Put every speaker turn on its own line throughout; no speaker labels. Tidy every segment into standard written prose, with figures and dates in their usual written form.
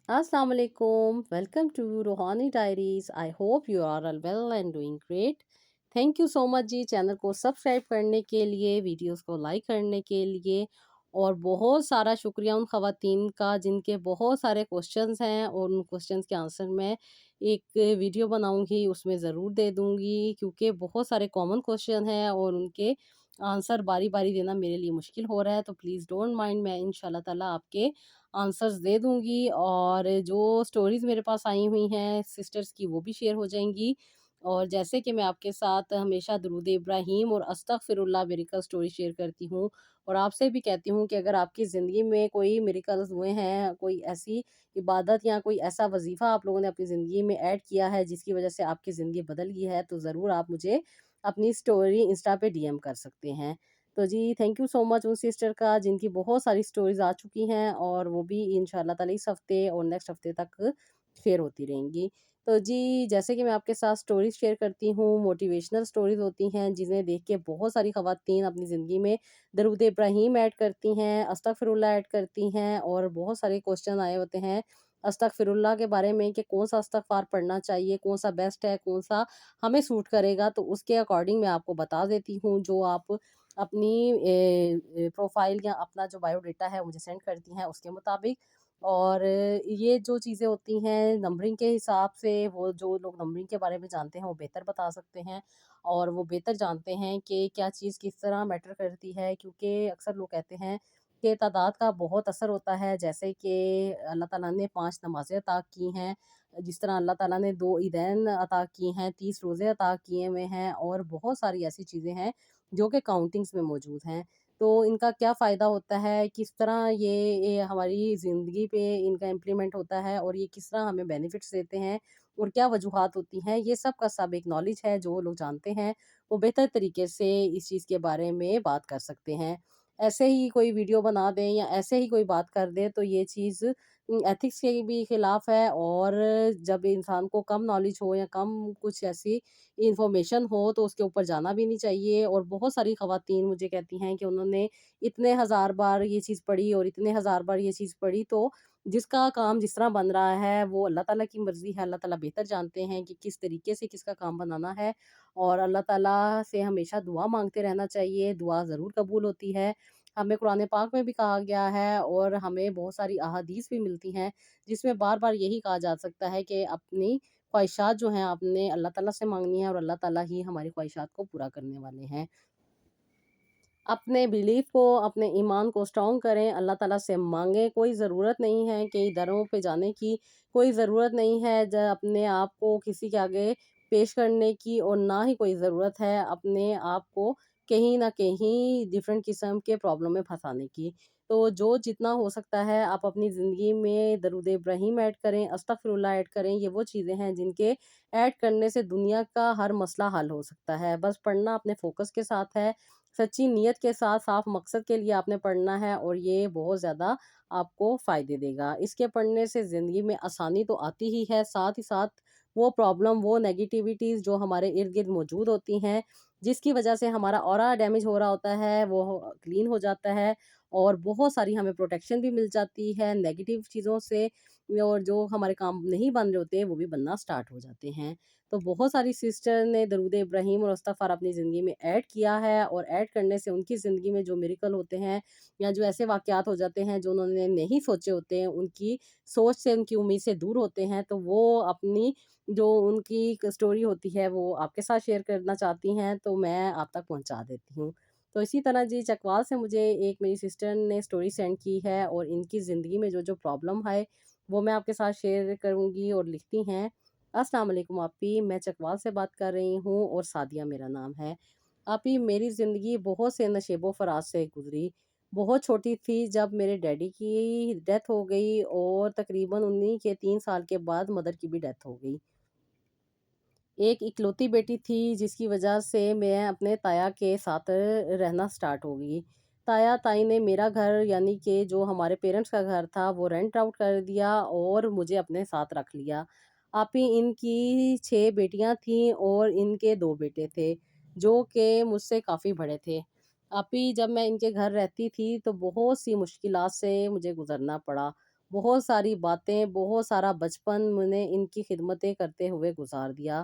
Assalamu alaikum. Welcome to Rohani Diaries. I hope you are all well and doing great. Thank you so much जी channel को subscribe करने के लिए, videos को like करने के लिए, और बहुत सारा शुक्रिया उन ख़वातीन का जिनके बहुत सारे क्वेश्चंस हैं और उन क्वेश्चंस के आंसर मैं एक वीडियो बनाऊंगी, उसमें ज़रूर दे दूंगी, क्योंकि बहुत सारे कॉमन क्वेश्चन हैं और उनके आंसर बारी बारी देना मेरे लिए मुश्किल हो रहा है। तो प्लीज़ डोंट माइंड, मैं इंशाल्लाह ताला आपके आंसर्स दे दूँगी। और जो स्टोरीज़ मेरे पास आई हुई हैं सिस्टर्स की, वो भी शेयर हो जाएँगी। और जैसे कि मैं आपके साथ हमेशा दुरूद इब्राहीम और अस्तगफिरुल्लाह मिरेकल स्टोरी शेयर करती हूँ, और आपसे भी कहती हूँ कि अगर आपकी ज़िंदगी में कोई मिरेकल्स हुए हैं, कोई ऐसी इबादत या कोई ऐसा वज़ीफ़ा आप लोगों ने अपनी ज़िंदगी में ऐड किया है जिसकी वज़ह से आपकी ज़िंदगी बदल गई है, तो ज़रूर आप मुझे अपनी स्टोरी इंस्टा पे डीएम कर सकते हैं। तो जी थैंक यू सो मच उन सिस्टर का जिनकी बहुत सारी स्टोरीज़ आ चुकी हैं, और वो भी इंशाल्लाह ताला इस हफ़्ते और नेक्स्ट हफ़्ते तक शेयर होती रहेंगी। तो जी जैसे कि मैं आपके साथ स्टोरीज़ शेयर करती हूँ, मोटिवेशनल स्टोरीज़ होती हैं जिन्हें देख के बहुत सारी ख़वातीन अपनी ज़िंदगी में दरूद इब्राहीम ऐड करती हैं, अस्तगफिरुल्लाह ऐड करती हैं, और बहुत सारे क्वेश्चन आए होते हैं अस्तगफिरुल्लाह के बारे में कि कौन-सा इस्तग़फ़ार पढ़ना चाहिए, कौन-सा बेस्ट है, कौन-सा हमें सूट करेगा। तो उसके अकॉर्डिंग मैं आपको बता देती हूँ, जो आप अपनी प्रोफ़ाइल या अपना जो बायोडाटा है मुझे सेंड करती हैं उसके मुताबिक। और ये जो चीज़ें होती हैं नंबरिंग के हिसाब से, वो जो लोग नंबरिंग के बारे में जानते हैं वो बेहतर बता सकते हैं, और वो बेहतर जानते हैं कि क्या चीज़ किस तरह मैटर करती है, क्योंकि अक्सर लोग कहते हैं कि तादाद का बहुत असर होता है। जैसे कि अल्लाह ताला ने 5 नमाज़ें अता की हैं, जिस तरह अल्लाह ताला ने 2 ईदैन अता की हैं, 30 रोज़े अता किए हुए हैं, और बहुत सारी ऐसी चीज़ें हैं जो कि काउंटिंग्स में मौजूद हैं। तो इनका क्या फ़ायदा होता है, किस तरह ये हमारी ज़िंदगी पे इनका इम्प्लीमेंट होता है, और ये किस तरह हमें बेनिफिट्स देते हैं, और क्या वजूहात होती हैं, ये सब का सब एक नॉलेज है। जो लोग जानते हैं वो बेहतर तरीके से इस चीज़ के बारे में बात कर सकते हैं। ऐसे ही कोई वीडियो बना दें या ऐसे ही कोई बात कर दे, तो ये चीज़ एथिक्स के भी खिलाफ है। और जब इंसान को कम नॉलेज हो या कम कुछ ऐसी इन्फॉर्मेशन हो, तो उसके ऊपर जाना भी नहीं चाहिए। और बहुत सारी ख़वातीन मुझे कहती हैं कि उन्होंने इतने हज़ार बार ये चीज़ पढ़ी और इतने हज़ार बार ये चीज़ पढ़ी, तो जिसका काम जिस तरह बन रहा है वो अल्लाह ताला की मर्ज़ी है। अल्लाह ताला बेहतर जानते हैं कि किस तरीके से किसका काम बनाना है, और अल्लाह ताला से हमेशा दुआ माँगते रहना चाहिए, दुआ ज़रूर कबूल होती है। हमें कुरान पाक में भी कहा गया है, और हमें बहुत सारी अहादीस भी मिलती हैं जिसमें बार-बार यही कहा जा सकता है कि अपनी ख्वाहिशात जो हैं आपने अल्लाह ताला से माँगनी है, और अल्लाह ताला ही हमारी ख्वाहिशात को पूरा करने वाले हैं। अपने बिलीफ को, अपने ईमान को स्ट्रॉन्ग करें, अल्लाह ताला से माँगें। कोई ज़रूरत नहीं है कि दरों पे जाने की, कोई ज़रूरत नहीं है अपने आप को किसी के आगे पेश करने की, और ना ही कोई ज़रूरत है अपने आप को कहीं न कहीं डिफ़रेंट किस्म के प्रॉब्लम में फँसाने की। तो जो जितना हो सकता है आप अपनी ज़िंदगी में दरूद इब्राहीम ऐड करें, अस्तगफिरुल्लाह ऐड करें। ये वो चीज़ें हैं जिनके ऐड करने से दुनिया का हर मसला हल हो सकता है। बस पढ़ना अपने फ़ोकस के साथ है, सच्ची नीयत के साथ, साफ मकसद के लिए आपने पढ़ना है, और ये बहुत ज़्यादा आपको फ़ायदे देगा। इसके पढ़ने से ज़िंदगी में आसानी तो आती ही है, साथ ही साथ वो प्रॉब्लम, वो नेगेटिविटीज़ जो हमारे इर्द-गिर्द मौजूद होती हैं, जिसकी वजह से हमारा ऑरा डैमेज हो रहा होता है, वो क्लीन हो जाता है, और बहुत सारी हमें प्रोटेक्शन भी मिल जाती है नेगेटिव चीज़ों से, और जो हमारे काम नहीं बन रहे होते, वो भी बनना स्टार्ट हो जाते हैं। तो बहुत सारी सिस्टर ने दरूद इब्राहीम और इस्तग़फ़ार अपनी ज़िंदगी में ऐड किया है, और ऐड करने से उनकी ज़िंदगी में जो मिरेकल होते हैं या जो ऐसे वाक़यात हो जाते हैं जो उन्होंने नहीं सोचे होते हैं, उनकी सोच से, उनकी उम्मीद से दूर होते हैं, तो वो अपनी जो उनकी एक स्टोरी होती है वो आपके साथ शेयर करना चाहती हैं, तो मैं आप तक पहुँचा देती हूँ। तो इसी तरह जी चकवाल से मुझे एक मेरी सिस्टर ने स्टोरी सेंड की है, और इनकी ज़िंदगी में जो-जो प्रॉब्लम है वो मैं आपके साथ शेयर करूँगी, और लिखती हैं, अस्सलाम वालेकुम आपी, मैं चकवाल से बात कर रही हूँ, और सादिया मेरा नाम है। आपी, मेरी ज़िंदगी बहुत से नशेबो फराज से गुज़री। बहुत छोटी थी जब मेरे डैडी की डेथ हो गई, और तकरीबन उन्हीं के 3 साल के बाद मदर की भी डेथ हो गई। एक इकलौती बेटी थी जिसकी वजह से मैं अपने ताया के साथ रहना स्टार्ट हो गई। ताया-ताई ने मेरा घर, यानी कि जो हमारे पेरेंट्स का घर था, वो रेंट आउट कर दिया और मुझे अपने साथ रख लिया। आप ही इनकी 6 बेटियां थीं और इनके 2 बेटे थे, जो कि मुझसे काफ़ी बड़े थे। आप ही जब मैं इनके घर रहती थी तो बहुत सी मुश्किलात से मुझे गुज़रना पड़ा। بہت ساری باتیں، بہت سارا بچپن میں نے ان کی خدمتیں کرتے ہوئے گزار دیا۔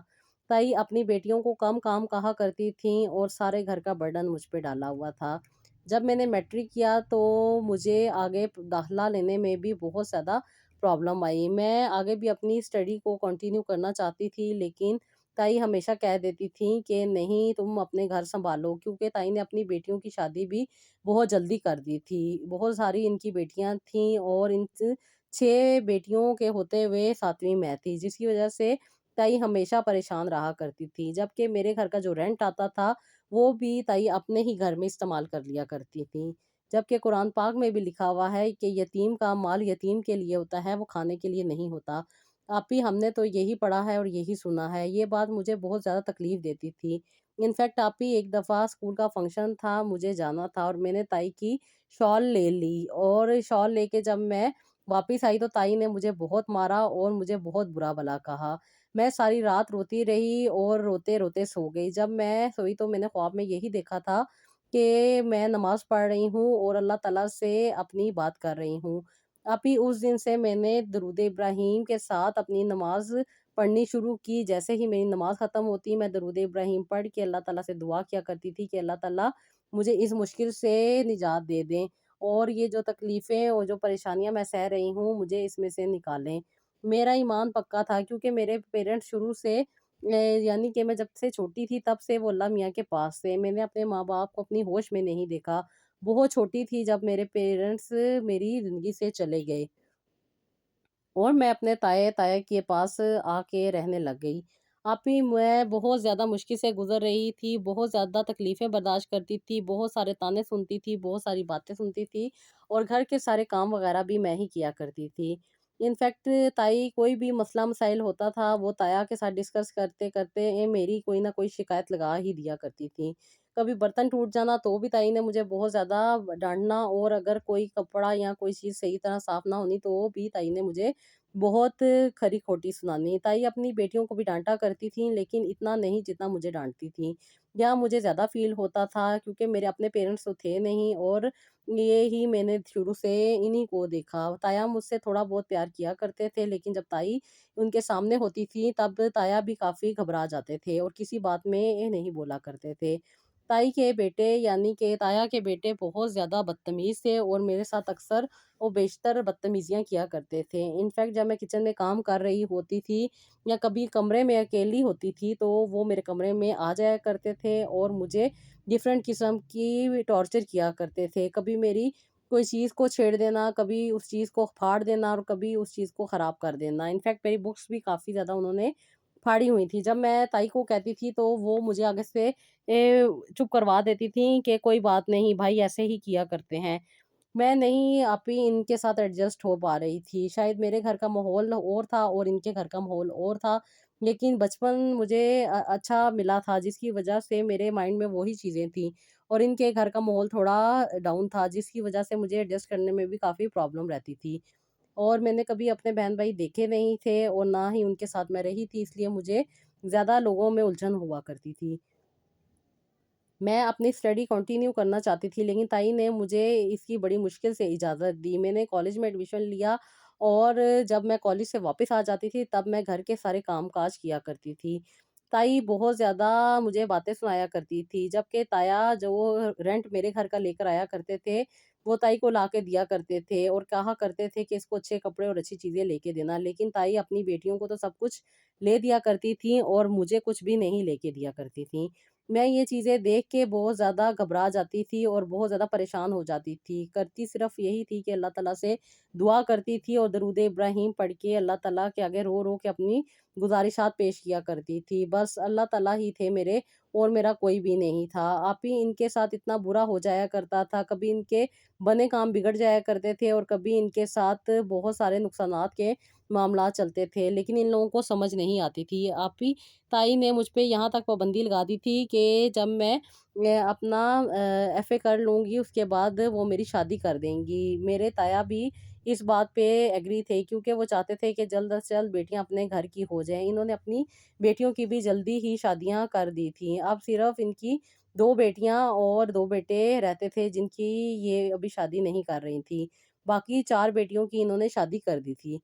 تائی اپنی بیٹیوں کو کم کام کہا کرتی تھیں اور سارے گھر کا برڈن مجھ پہ ڈالا ہوا تھا۔ جب میں نے میٹرک کیا تو مجھے آگے داخلہ لینے میں بھی بہت زیادہ پرابلم آئی۔ میں آگے بھی اپنی اسٹڈی کو کنٹینیو کرنا چاہتی تھی، لیکن تائی ہمیشہ کہہ دیتی تھیں کہ نہیں، تم اپنے گھر سنبھالو، کیونکہ تائی نے اپنی بیٹیوں کی شادی بھی بہت جلدی کر دی تھی۔ بہت ساری ان کی بیٹیاں تھیں اور ان 6 بیٹیوں کے ہوتے ہوئے 7ویں میں تھی، جس کی وجہ سے تائی ہمیشہ پریشان رہا کرتی تھی۔ جبکہ میرے گھر کا جو رینٹ آتا تھا وہ بھی تائی اپنے ہی گھر میں استعمال کر لیا کرتی تھیں۔ جبکہ قرآن پاک میں بھی لکھا ہوا ہے کہ یتیم کا مال یتیم کے لیے ہوتا ہے، وہ کھانے کے لیے نہیں ہوتا۔ آپی ہم نے تو یہی پڑھا ہے اور یہی سنا ہے۔ یہ بات مجھے بہت زیادہ تکلیف دیتی تھی۔ انفیکٹ آپی ایک دفعہ اسکول کا فنکشن تھا، مجھے جانا تھا اور میں نے تائی کی شال لے لی، اور شال لے کے جب میں واپس آئی تو تائی نے مجھے بہت مارا اور مجھے بہت برا بھلا کہا۔ میں ساری رات روتی رہی اور روتے روتے سو گئی۔ جب میں سوئی تو میں نے خواب میں یہی دیکھا تھا کہ میں نماز پڑھ رہی ہوں اور اللہ تعالیٰ سے اپنی بات کر رہی ہوں۔ ابھی اس دن سے میں نے درود ابراہیم کے ساتھ اپنی نماز پڑھنی شروع کی۔ جیسے ہی میری نماز ختم ہوتی میں درود ابراہیم پڑھ کے اللہ تعالیٰ سے دعا کیا کرتی تھی کہ اللہ تعالیٰ مجھے اس مشکل سے نجات دے دیں، اور یہ جو تکلیفیں اور جو پریشانیاں میں سہ رہی ہوں مجھے اس میں سے نکالیں۔ میرا ایمان پکا تھا، کیونکہ میرے پیرنٹس شروع سے یعنی کہ میں جب سے چھوٹی تھی تب سے وہ اللہ میاں کے پاس تھے۔ میں نے اپنے ماں باپ کو اپنی ہوش میں نہیں دیکھا۔ بہت چھوٹی تھی جب میرے پیرنٹس میری زندگی سے چلے گئے اور میں اپنے تائے تائے کے پاس آ کے رہنے لگ گئی۔ آپی میں بہت زیادہ مشکل سے گزر رہی تھی، بہت زیادہ تکلیفیں برداشت کرتی تھی، بہت سارے تانے سنتی تھی، بہت ساری باتیں سنتی تھی، اور گھر کے سارے کام وغیرہ بھی میں ہی کیا کرتی تھی۔ انفیکٹ تائی کوئی بھی مسئلہ مسائل ہوتا تھا وہ تایا کے ساتھ ڈسکس کرتے کرتے میری کوئی نہ کوئی شکایت لگا ہی دیا کرتی تھی۔ کبھی برتن ٹوٹ جانا تو بھی تائی نے مجھے بہت زیادہ ڈانٹنا، اور اگر کوئی کپڑا یا کوئی چیز صحیح طرح صاف نہ ہونی تو بھی تائی نے مجھے بہت کھری کھوٹی سنانی۔ تائی اپنی بیٹیوں کو بھی ڈانٹا کرتی تھیں، لیکن اتنا نہیں جتنا مجھے ڈانٹتی تھیں۔ یا مجھے زیادہ فیل ہوتا تھا کیونکہ میرے اپنے پیرنٹس تو تھے نہیں، اور یہ ہی میں نے شروع سے انہی کو دیکھا۔ تایا مجھ سے تھوڑا بہت پیار کیا کرتے تھے، لیکن جب تائی ان کے سامنے ہوتی تھی تب تایا بھی کافی گھبرا جاتے تھے اور کسی بات میں نہیں بولا کرتے تھے۔ تائی کے بیٹے یعنی کہ تایا کے بیٹے بہت زیادہ بدتمیز تھے اور میرے ساتھ اکثر وہ بیشتر بدتمیزیاں کیا کرتے تھے۔ انفیکٹ جب میں کچن میں کام کر رہی ہوتی تھی یا کبھی کمرے میں اکیلی ہوتی تھی تو وہ میرے کمرے میں آ جایا کرتے تھے اور مجھے ڈیفرنٹ قسم کی ٹارچر کیا کرتے تھے۔ کبھی میری کوئی چیز کو چھیڑ دینا، کبھی اس چیز کو پھاڑ دینا، اور کبھی اس چیز کو خراب کر دینا۔ انفیکٹ میری بکس بھی کافی زیادہ انہوں نے پھاڑی ہوئی تھی۔ جب میں تائی کو کہتی تھی تو وہ مجھے آگے سے چپ کروا دیتی تھیں کہ کوئی بات نہیں بھائی، ایسے ہی کیا کرتے ہیں۔ میں نہیں آپی ان کے ساتھ ایڈجسٹ ہو پا رہی تھی۔ شاید میرے گھر کا ماحول اور تھا اور ان کے گھر کا ماحول اور تھا، لیکن بچپن مجھے اچھا ملا تھا، جس کی وجہ سے میرے مائنڈ میں وہی چیزیں تھیں، اور ان کے گھر کا ماحول تھوڑا ڈاؤن تھا، جس کی وجہ سے مجھے ایڈجسٹ کرنے میں بھی کافی پرابلم رہتی تھی۔ اور میں نے کبھی اپنے بہن بھائی دیکھے نہیں تھے اور نہ ہی ان کے ساتھ میں رہی تھی، اس لیے مجھے زیادہ لوگوں میں الجھن ہوا کرتی تھی۔ میں اپنی اسٹڈی کنٹینیو کرنا چاہتی تھی، لیکن تائی نے مجھے اس کی بڑی مشکل سے اجازت دی۔ میں نے کالج میں ایڈمیشن لیا، اور جب میں کالج سے واپس آ جاتی تھی تب میں گھر کے سارے کام کاج کیا کرتی تھی۔ تائی بہت زیادہ مجھے باتیں سنایا کرتی تھی، جبکہ تایا جو رینٹ میرے گھر کا لے کر آیا کرتے تھے وہ تائی کو لا کے دیا کرتے تھے اور کہا کرتے تھے کہ اس کو اچھے کپڑے اور اچھی چیزیں لے کے دینا، لیکن تائی اپنی بیٹیوں کو تو سب کچھ لے دیا کرتی تھیں اور مجھے کچھ بھی نہیں لے کے دیا کرتی تھیں۔ میں یہ چیزیں دیکھ کے بہت زیادہ گھبرا جاتی تھی اور بہت زیادہ پریشان ہو جاتی تھی۔ کرتی صرف یہی تھی کہ اللہ تعالیٰ سے دعا کرتی تھی اور درود ابراہیم پڑھ کے اللہ تعالیٰ کے آگے رو رو کے اپنی گزارشات پیش کیا کرتی تھی۔ بس اللہ تعالیٰ ہی تھے میرے، اور میرا کوئی بھی نہیں تھا۔ آپ ہی ان کے ساتھ اتنا برا ہو جایا کرتا تھا، کبھی ان کے بنے کام بگڑ جایا کرتے تھے اور کبھی ان کے ساتھ بہت سارے نقصانات کے معاملات چلتے تھے، لیکن ان لوگوں کو سمجھ نہیں آتی تھی۔ آپ ہی تائی نے مجھ پہ یہاں تک پابندی لگا دی تھی کہ جب میں اپنا ایف اے کر لوں گی اس کے بعد وہ میری شادی کر دیں گی۔ میرے تایا بھی اس بات پہ ایگری تھے، کیونکہ وہ چاہتے تھے کہ جلد از جلد بیٹیاں اپنے گھر کی ہو جائیں۔ انہوں نے اپنی بیٹیوں کی بھی جلدی ہی شادیاں کر دی تھیں۔ اب صرف ان کی 2 بیٹیاں اور 2 بیٹے رہتے تھے، جن کی یہ ابھی شادی نہیں کر رہی تھی۔ बाकी 4 बेटियों की इन्होंने शादी कर दी थी।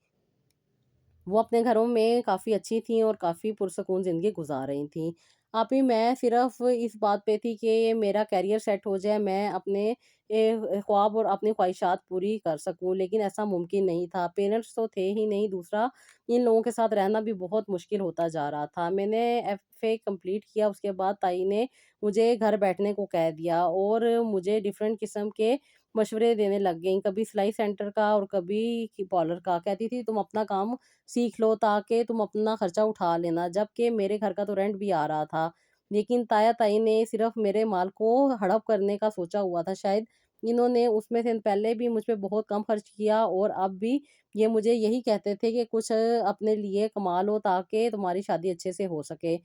वो अपने घरों में काफ़ी अच्छी थीं और काफ़ी पुरसकून ज़िंदगी गुज़ार रही थीं। अभी मैं सिर्फ़ इस बात पे थी कि मेरा करियर सेट हो जाए, मैं अपने ख्वाब और अपनी ख़्वाहिशात पूरी कर सकूँ, लेकिन ऐसा मुमकिन नहीं था। पेरेंट्स तो थे ही नहीं, दूसरा इन लोगों के साथ रहना भी बहुत मुश्किल होता जा रहा था। मैंने एफ़ए कंप्लीट किया, उसके बाद ताई ने मुझे घर बैठने को कह दिया और मुझे डिफ़रेंट किस्म के मशवरे देने लग गईं, कभी सिलाई सेंटर का और कभी कि पार्लर का। कहती थी तुम अपना काम सीख लो ताकि तुम अपना खर्चा उठा लेना, जबकि मेरे घर का तो रेंट भी आ रहा था। लेकिन ताया-ताई ने सिर्फ़ मेरे माल को हड़प करने का सोचा हुआ था शायद। इन्होंने उसमें से पहले भी मुझ पे बहुत कम खर्च किया और अब भी ये मुझे यही कहते थे कि कुछ अपने लिए कमा लो ताकि तुम्हारी शादी अच्छे से हो सके।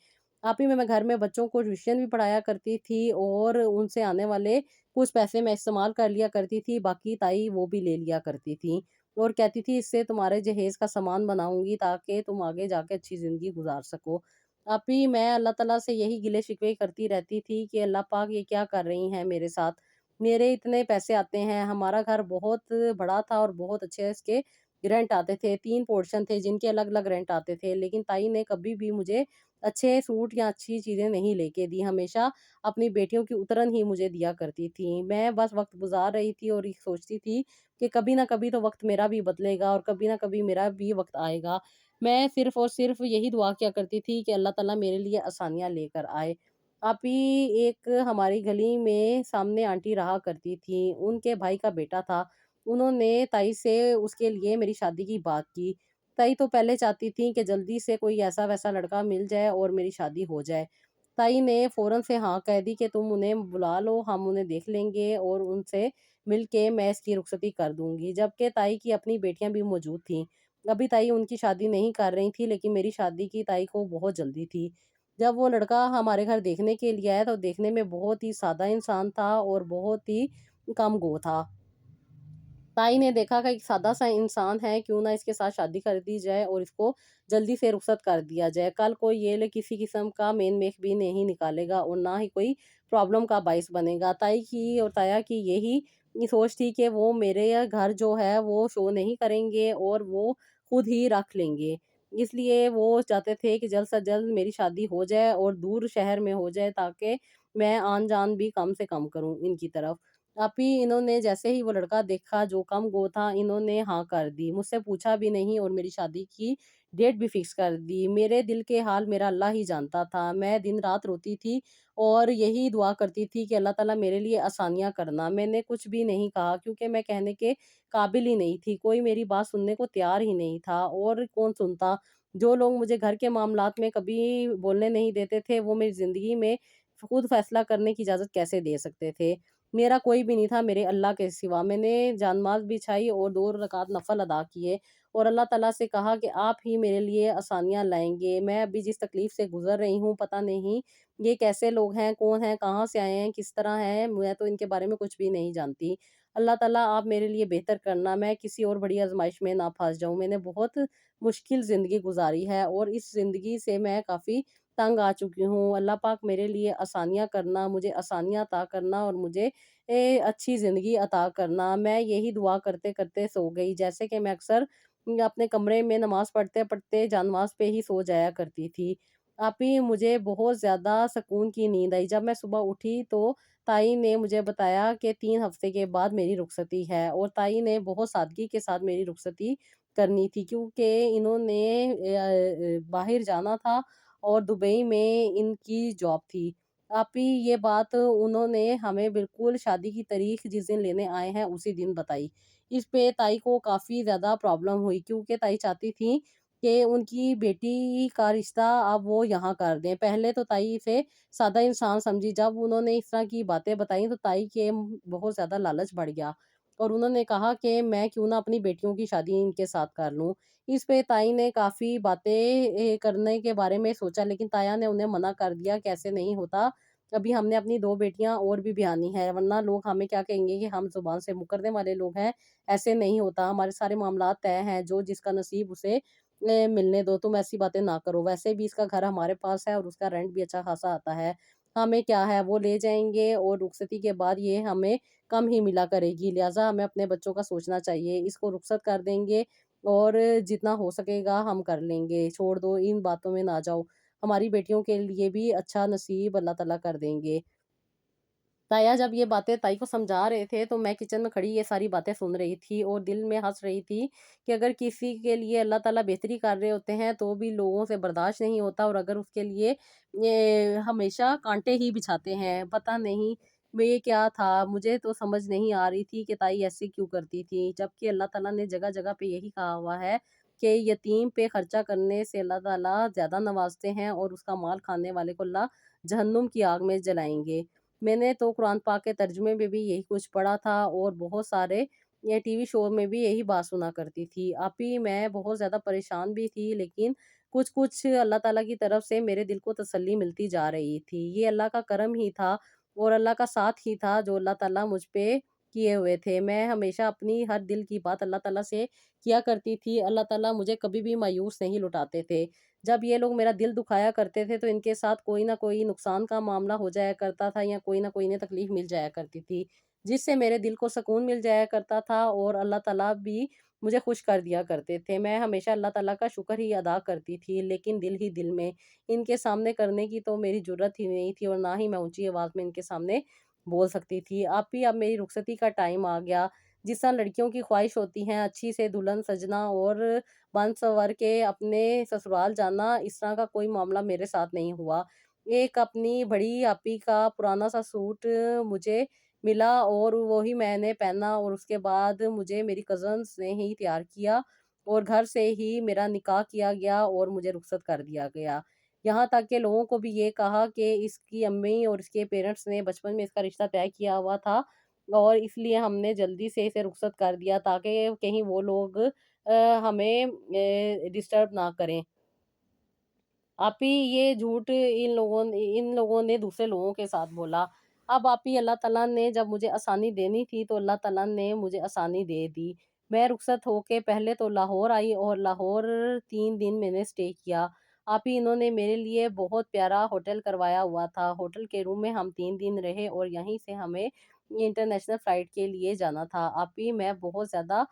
आप ही में मैं घर में बच्चों को ट्यूशन भी पढ़ाया करती थी और उनसे आने वाले कुछ पैसे मैं इस्तेमाल कर लिया करती थी, बाकी ताई वो भी ले लिया करती थी। और कहती थी इससे तुम्हारे जहेज़ का सामान बनाऊँगी ताकि तुम आगे जाके अच्छी ज़िंदगी गुज़ार सको। अभी मैं अल्लाह ताला से यही गिले-शिकवे करती रहती थी कि अल्लाह पाक ये क्या कर रही हैं मेरे साथ? मेरे इतने पैसे आते हैं, हमारा घर बहुत बड़ा था और बहुत अच्छे इसके रेंट आते थे, 3 पोर्शन थे जिनके अलग-अलग रेंट आते थे। लेकिन ताई ने कभी भी मुझे अच्छे सूट या अच्छी चीज़ें नहीं लेके दी, हमेशा अपनी बेटियों की उतरन ही मुझे दिया करती थी। मैं बस वक़्त गुज़ार रही थी और ये सोचती थी कि कभी ना कभी तो वक़्त मेरा भी बदलेगा और कभी ना कभी मेरा भी वक़्त आएगा। मैं सिर्फ़ और सिर्फ़ यही दुआ किया करती थी कि अल्लाह ताला मेरे लिए आसानियाँ लेकर आए। अभी एक हमारी गली में सामने आंटी रहा करती थीं, उनके भाई का बेटा था। उन्होंने ताई से उसके लिए मेरी शादी की बात की। ताई तो पहले चाहती थीं कि जल्दी से कोई ऐसा-वैसा लड़का मिल जाए और मेरी शादी हो जाए। ताई ने फ़ौरन से हाँ कह दी कि तुम उन्हें बुला लो, हम उन्हें देख लेंगे और उनसे मिलके मैं इसकी रुखसती कर दूँगी। जबकि ताई की अपनी बेटियाँ भी मौजूद थीं। अभी ताई उनकी शादी नहीं कर रही थी, लेकिन मेरी शादी की ताई को बहुत जल्दी थी। जब वो लड़का हमारे घर देखने के लिए आया तो देखने में बहुत ही सादा इंसान था और बहुत ही कम-गो था। ताई ने देखा कि एक सादा-सा इंसान है, क्यों ना इसके साथ शादी कर दी जाए और इसको जल्दी से रुखसत कर दिया जाए। कल को ये ले किसी किस्म का मेन-मेख भी नहीं निकालेगा और ना ही कोई प्रॉब्लम का बाइस बनेगा। ताई की और ताया की यही सोच थी कि वो मेरे घर जो है वो शो नहीं करेंगे और वो खुद ही रख लेंगे। इसलिए वो चाहते थे कि जल्द से जल्द मेरी शादी हो जाए और दूर शहर में हो जाए ताकि मैं आन-जान भी कम से कम करूँ इनकी तरफ। अभी इन्होंने जैसे ही वो लड़का देखा जो कम गो था, इन्होंने हाँ कर दी। मुझसे पूछा भी नहीं और मेरी शादी की डेट भी फिक्स कर दी। मेरे दिल के हाल मेरा अल्लाह ही जानता था। मैं दिन-रात रोती थी और यही दुआ करती थी कि अल्लाह ताला मेरे लिए आसानियाँ करना। मैंने कुछ भी नहीं कहा क्योंकि मैं कहने के काबिल ही नहीं थी। कोई मेरी बात सुनने को तैयार ही नहीं था और कौन सुनता। जो लोग मुझे घर के मामलात में कभी बोलने नहीं देते थे, वो मेरी ज़िंदगी में खुद फैसला करने की इजाज़त कैसे दे सकते थे? मेरा कोई भी नहीं था मेरे अल्लाह के सिवा। मैंने जानमाज़ बिछाई और 2 रकात नफ़ल अदा किए और अल्लाह ताला से कहा कि आप ही मेरे लिए आसानियाँ लाएँगे। मैं अभी जिस तकलीफ़ से गुज़र रही हूँ, पता नहीं ये कैसे लोग हैं, कौन हैं, कहाँ से आए हैं, किस तरह हैं, मैं तो इनके बारे में कुछ भी नहीं जानती। अल्लाह ताला आप मेरे लिए बेहतर करना, मैं किसी और बड़ी आज़माइश में ना फँस जाऊँ। मैंने बहुत मुश्किल ज़िंदगी गुज़ारी है और इस ज़िंदगी से मैं काफ़ी तंग आ चुकी हूँ। अल्लाह पाक मेरे लिए आसानियाँ करना, मुझे आसानियाँ अता करना और मुझे अच्छी ज़िंदगी अता करना। मैं यही दुआ करते-करते सो गई। जैसे कि मैं अक्सर अपने कमरे में नमाज़ पढ़ते-पढ़ते जानमाज़ पे ही सो जाया करती थी। अभी मुझे बहुत ज़्यादा सुकून की नींद आई। जब मैं सुबह उठी तो ताई ने मुझे बताया कि 3 हफ़्ते के बाद मेरी रुखसती है और ताई ने बहुत सादगी के साथ मेरी रुखसती करनी थी क्योंकि इन्होंने बाहर जाना था और दुबई में इनकी जॉब थी। आप ही ये बात उन्होंने हमें बिल्कुल शादी की तारीख जिस दिन लेने आए हैं उसी दिन बताई। इस पे ताई को काफ़ी ज़्यादा प्रॉब्लम हुई क्योंकि ताई चाहती थी कि उनकी बेटी का रिश्ता अब वो यहाँ कर दें। पहले तो ताई इसे सादा इंसान समझी, जब उन्होंने इस तरह की बातें बताई तो ताई के बहुत ज़्यादा लालच बढ़ गया और उन्होंने कहा कि मैं क्यों ना अपनी बेटियों की शादी इनके साथ कर लूँ। इस पे ताई ने काफ़ी बातें करने के बारे में सोचा लेकिन ताया ने उन्हें मना कर दिया कि ऐसे नहीं होता। अभी हमने अपनी 2 बेटियाँ और भी ब्यानी हैं, वरना लोग हमें क्या कहेंगे कि हम ज़ुबान से मुकरने वाले लोग हैं, ऐसे नहीं होता, हमारे सारे मामलात तय हैं, जो जिसका नसीब उसे मिलने दो, तुम ऐसी बातें ना करो। वैसे भी इसका घर हमारे पास है और उसका रेंट भी अच्छा खासा आता है, हमें क्या है, वो ले जाएँगे और रुखसती के बाद ये हमें कम ही मिला करेगी, लिहाजा हमें अपने बच्चों का सोचना चाहिए। इसको रुखसत कर देंगे और जितना हो सकेगा हम कर लेंगे, छोड़ दो, इन बातों में ना जाओ। हमारी बेटियों के लिए भी अच्छा नसीब अल्लाह ताला कर देंगे। ताया जब ये बातें ताई को समझा रहे थे, तो मैं किचन में खड़ी ये सारी बातें सुन रही थी और दिल में हँस रही थी कि अगर किसी के लिए अल्लाह ताला बेहतरी कर रहे होते हैं, तो भी लोगों से बर्दाश्त नहीं होता, और अगर उसके लिए ये हमेशा कांटे ही बिछाते हैं। पता नहीं ये क्या था, मुझे तो समझ नहीं आ रही थी कि ताई ऐसे क्यों करती थी, जबकि अल्लाह ताला ने जगह-जगह पे यही कहा हुआ है कि यतीम पे खर्चा करने से अल्लाह ताला ज़्यादा नवाज़ते हैं और उसका माल खाने वाले को अल्लाह जहन्नुम की आग में जलाएँगे। मैंने तो कुरान पाक के तर्जुमे में भी यही कुछ पढ़ा था और बहुत सारे ये टीवी शो में भी यही बात सुना करती थी। अभी मैं बहुत ज़्यादा परेशान भी थी, लेकिन कुछ-कुछ अल्लाह ताला की तरफ से मेरे दिल को तसल्ली मिलती जा रही थी। ये अल्लाह का करम ही था और अल्लाह का साथ ही था जो अल्लाह ताला मुझ पे किए हुए थे। मैं हमेशा अपनी हर दिल की बात अल्लाह ताला से किया करती थी। अल्लाह ताला मुझे कभी भी मायूस नहीं लौटाते थे। जब ये लोग मेरा दिल दुखाया करते थे, तो इनके साथ कोई ना कोई नुकसान का मामला हो जाया करता था या कोई ना कोई इन्हें तकलीफ मिल जाया करती थी, जिससे मेरे दिल को सुकून मिल जाया करता था और अल्लाह ताला भी मुझे खुश कर दिया करते थे। मैं हमेशा अल्लाह ताला का शुक्र ही अदा करती थी, लेकिन दिल ही दिल में। इनके सामने करने की तो मेरी ज़रूरत ही नहीं थी और ना ही मैं ऊँची आवाज़ में इनके सामने बोल सकती थी। अब मेरी रुखसती का टाइम आ गया। जिस तरह लड़कियों की ख्वाहिश होती है अच्छी से दुल्हन सजना और बन-सवर के अपने ससुराल जाना, इस तरह का कोई मामला मेरे साथ नहीं हुआ। एक अपनी बड़ी आपी का पुराना-सा सूट मुझे मिला और वही मैंने पहना और उसके बाद मुझे मेरी कज़िन्स ने ही तैयार किया और घर से ही मेरा निकाह किया गया और मुझे रुखसत कर दिया गया। यहाँ तक कि लोगों को भी ये कहा कि इसकी अम्मी और इसके पेरेंट्स ने बचपन में इसका रिश्ता तय किया हुआ था और इसलिए हमने जल्दी से इसे रुखसत कर दिया ताकि कहीं वो लोग हमें डिस्टर्ब ना करें। आप ही ये झूठ इन लोगों ने दूसरे लोगों के साथ बोला। अब आप ही अल्लाह ताला ने जब मुझे आसानी देनी थी, तो अल्लाह ताला ने मुझे आसानी दे दी। मैं रुखसत होके पहले तो लाहौर आई और लाहौर 3 दिन मैंने स्टे किया। आप ही इन्होंने मेरे लिए बहुत प्यारा होटल करवाया हुआ था। होटल के रूम में हम 3 दिन रहे और यहीं से हमें इंटरनेशनल फ़्लाइट के लिए जाना था। आप ही मैं बहुत ज़्यादा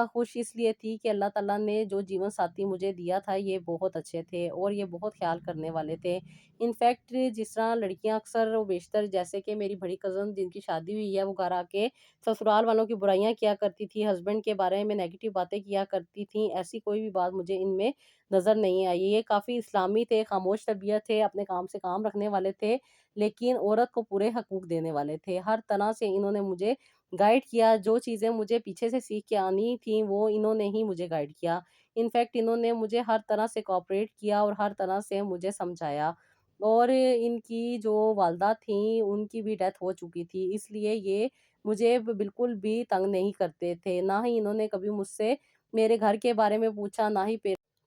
खुश इसलिए थी कि अल्लाह ताला ने जो जीवन साथी मुझे दिया था, ये बहुत अच्छे थे और ये बहुत ख़्याल करने वाले थे। इनफैक्ट जिस तरह लड़कियां अक्सर और बेशतर, जैसे कि मेरी बड़ी कज़न जिनकी शादी हुई है, वो घर आके ससुराल वालों की बुराइयां किया करती थी, हस्बैंड के बारे में नेगेटिव बातें किया करती थी, ऐसी कोई भी बात मुझे इनमें नज़र नहीं आई। ये काफ़ी इस्लामी थे, खामोश तबीयत थे, अपने काम से काम रखने वाले थे, लेकिन औरत को पूरे हकूक देने वाले थे। हर तरह से इन्होंने मुझे गाइड किया, जो चीज़ें मुझे पीछे से सीख के आनी थी, वो इन्होंने ही मुझे गाइड किया। इनफैक्ट इन्होंने मुझे हर तरह से कोऑपरेट किया और हर तरह से मुझे समझाया और इनकी जो वालदा थीं, उनकी भी डेथ हो चुकी थी, इसलिए ये मुझे बिल्कुल भी तंग नहीं करते थे। ना ही इन्होंने कभी मुझसे मेरे घर के बारे में पूछा, ना ही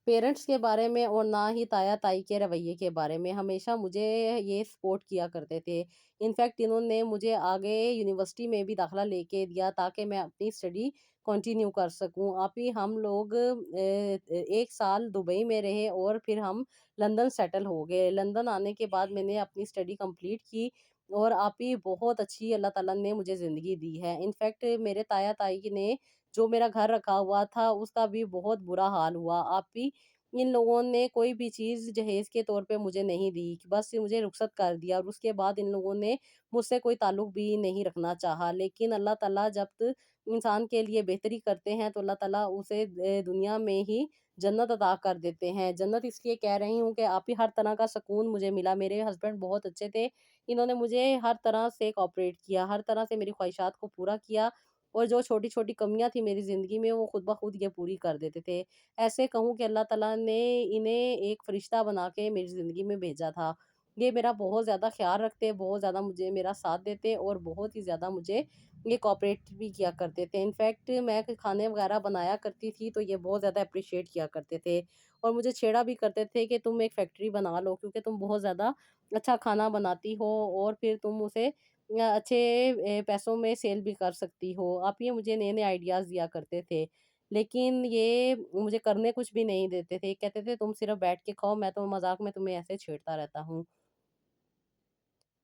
पेरेंट्स के बारे में और ना ही ताया-ताई के रवैये के बारे में, हमेशा मुझे ये सपोर्ट किया करते थे। इनफैक्ट इन्होंने मुझे आगे यूनिवर्सिटी में भी दाखिला लेके दिया ताकि मैं अपनी स्टडी कंटिन्यू कर सकूँ। अभी हम लोग 1 साल दुबई में रहे और फिर हम लंदन सेटल हो गए। लंदन आने के बाद मैंने अपनी स्टडी कंप्लीट की और अभी बहुत अच्छी अल्लाह ताला ने मुझे ज़िंदगी दी है। इनफैक्ट मेरे ताया-ताई ने जो मेरा घर रखा हुआ था, उसका भी बहुत बुरा हाल हुआ। आप भी इन लोगों ने कोई भी चीज़ जहेज़ के तौर पे मुझे नहीं दी, बस मुझे रुखसत कर दिया और उसके बाद इन लोगों ने मुझसे कोई ताल्लुक भी नहीं रखना चाहा। लेकिन अल्लाह ताला जब इंसान के लिए बेहतरी करते हैं, तो अल्लाह ताला उसे दुनिया में ही जन्नत अता कर देते हैं। जन्नत इसलिए कह रही हूँ कि आप ही हर तरह का सुकून मुझे मिला। मेरे हस्बैंड बहुत अच्छे थे। इन्होंने मुझे हर तरह से कोऑपरेट किया, हर तरह से मेरी ख्वाहिशात को पूरा किया और जो छोटी-छोटी कमियाँ थी मेरी ज़िंदगी में, वो खुद ब खुद ये पूरी कर देते थे। ऐसे कहूँ कि अल्लाह ताला ने इन्हें एक फ़रिश्ता बना के मेरी ज़िंदगी में भेजा था। ये मेरा बहुत ज़्यादा ख़्याल रखते, बहुत ज़्यादा मुझे मेरा साथ देते और बहुत ही ज़्यादा मुझे ये कोऑपरेट भी किया करते थे। इनफैक्ट मैं खाने वगैरह बनाया करती थी, तो ये बहुत ज़्यादा एप्रिशिएट किया करते थे और मुझे छेड़ा भी करते थे कि तुम एक फैक्ट्री बना लो, क्योंकि तुम बहुत ज़्यादा अच्छा खाना बनाती हो और फिर तुम उसे अच्छे पैसों में सेल भी कर सकती हो। आप ये मुझे नए-नए आइडियाज़ दिया करते थे। लेकिन ये मुझे करने कुछ भी नहीं देते थे। कहते थे तुम सिर्फ़ बैठ के खाओ, मैं तो मज़ाक में तुम्हें ऐसे छेड़ता रहता हूँ।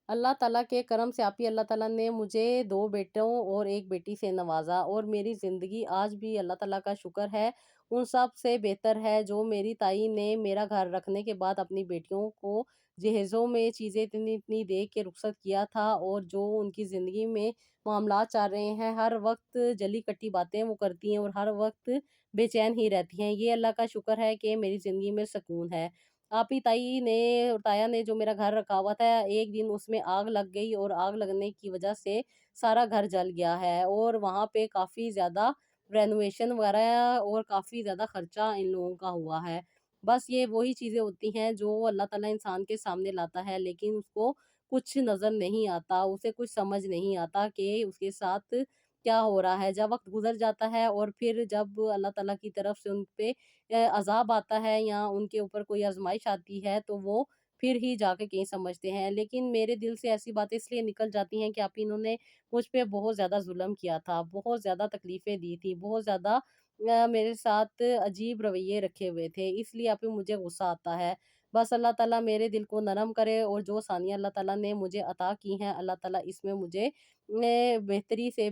अल्लाह ताला के करम से आप ही अल्लाह ताला ने मुझे 2 बेटों और 1 बेटी से नवाज़ा, और मेरी ज़िंदगी आज भी अल्लाह ताला का शुक्र है, उन सब से बेहतर है। जो मेरी ताई ने मेरा घर रखने के बाद अपनी बेटियों को जहेज़ों में चीज़ें इतनी-इतनी दे के रुख़सत किया था, और जो उनकी ज़िंदगी में मामलात चल रहे हैं, हर वक़्त जली-कटी बातें वो करती हैं और हर वक़्त बेचैन ही रहती हैं। ये अल्लाह का शुक्र है कि मेरी ज़िंदगी में सुकून है। आप ही ताई ने और ताया ने जो मेरा घर रखा हुआ था, एक दिन उसमें आग लग गई, और आग लगने की वजह से सारा घर जल गया है, और वहाँ पे काफ़ी ज़्यादा रेनोवेशन वगैरह और काफ़ी ज़्यादा खर्चा इन लोगों का हुआ है। बस ये वही चीज़ें होती हैं जो अल्लाह ताला इंसान के सामने लाता है, लेकिन उसको कुछ नज़र नहीं आता, उसे कुछ समझ नहीं आता कि उसके साथ क्या हो रहा है। जब वक़्त गुज़र जाता है और फिर जब अल्लाह ताला की तरफ से उन पे अज़ाब आता है या उनके ऊपर कोई आज़माइश आती है, तो वो फिर ही जाके कहीं समझते हैं। लेकिन मेरे दिल से ऐसी बातें इसलिए निकल जाती हैं कि आप इन्होंने मुझ पे बहुत ज़्यादा ज़ुल्म किया था, बहुत ज़्यादा तकलीफ़ें दी थी, बहुत ज़्यादा मेरे साथ अजीब रवैये रखे हुए थे, इसलिए आप ही मुझे गुस्सा आता है। बस अल्लाह ताला मेरे दिल को नरम करे, और जो आसानियाँ अल्लाह ताला ने मुझे अता की हैं, अल्लाह ताला इसमें मुझे बेहतरी से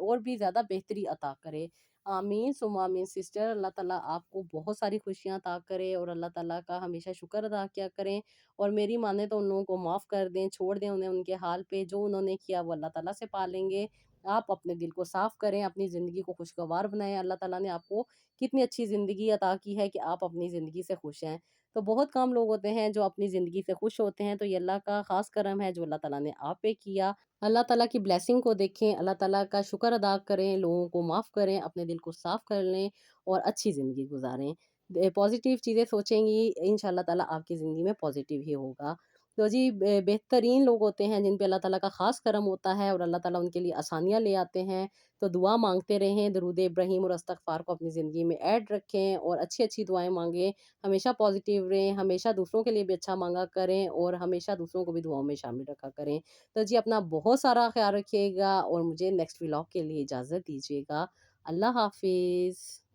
और भी ज़्यादा बेहतरी अता करे। आमीन सुम्मा आमीन सिस्टर। अल्लाह ताला आपको बहुत सारी खुशियाँ अता करे, और अल्लाह ताला का हमेशा शुक्र अदा किया करें, और मेरी माने तो उन लोगों को माफ़ कर दें, छोड़ दें उन्हें उनके हाल पे, जो उन्होंने किया वो अल्लाह ताला से पालेंगे। आप अपने दिल को साफ़ करें, अपनी ज़िंदगी को खुशगवार बनाएँ। अल्लाह ताला ने आपको कितनी अच्छी ज़िंदगी अता की है कि आप अपनी ज़िंदगी से खुश हैं। तो बहुत कम लोग होते हैं जो अपनी ज़िंदगी से खुश होते हैं, तो ये अल्लाह का ख़ास करम है जो अल्लाह ताला ने आप पे किया। अल्लाह ताला की ब्लेसिंग को देखें, अल्लाह ताला का शुक्र अदा करें, लोगों को माफ़ करें, अपने दिल को साफ़ कर लें और अच्छी ज़िंदगी गुज़ारें। पॉज़िटिव चीज़ें सोचेंगी, इंशाअल्लाह ताला आपकी ज़िंदगी में पॉज़िटिव ही होगा। तो जी, बेहतरीन लोग होते हैं जिन पे अल्लाह ताला का ख़ास करम होता है, और अल्लाह ताला उनके लिए आसानियाँ ले आते हैं। तो दुआ माँगते रहें, दरूद इब्राहीम और इस्तग़फ़ार को अपनी ज़िंदगी में ऐड रखें, और अच्छी-अच्छी दुआएँ माँगें। हमेशा पॉज़िटिव रहें, हमेशा दूसरों के लिए भी अच्छा माँगा करें, और हमेशा दूसरों को भी दुआओं में शामिल रखा करें। तो जी, अपना बहुत सारा ख़्याल रखिएगा, और मुझे नेक्स्ट व्लॉग के लिए इजाज़त दीजिएगा। अल्लाह हाफ़िज़।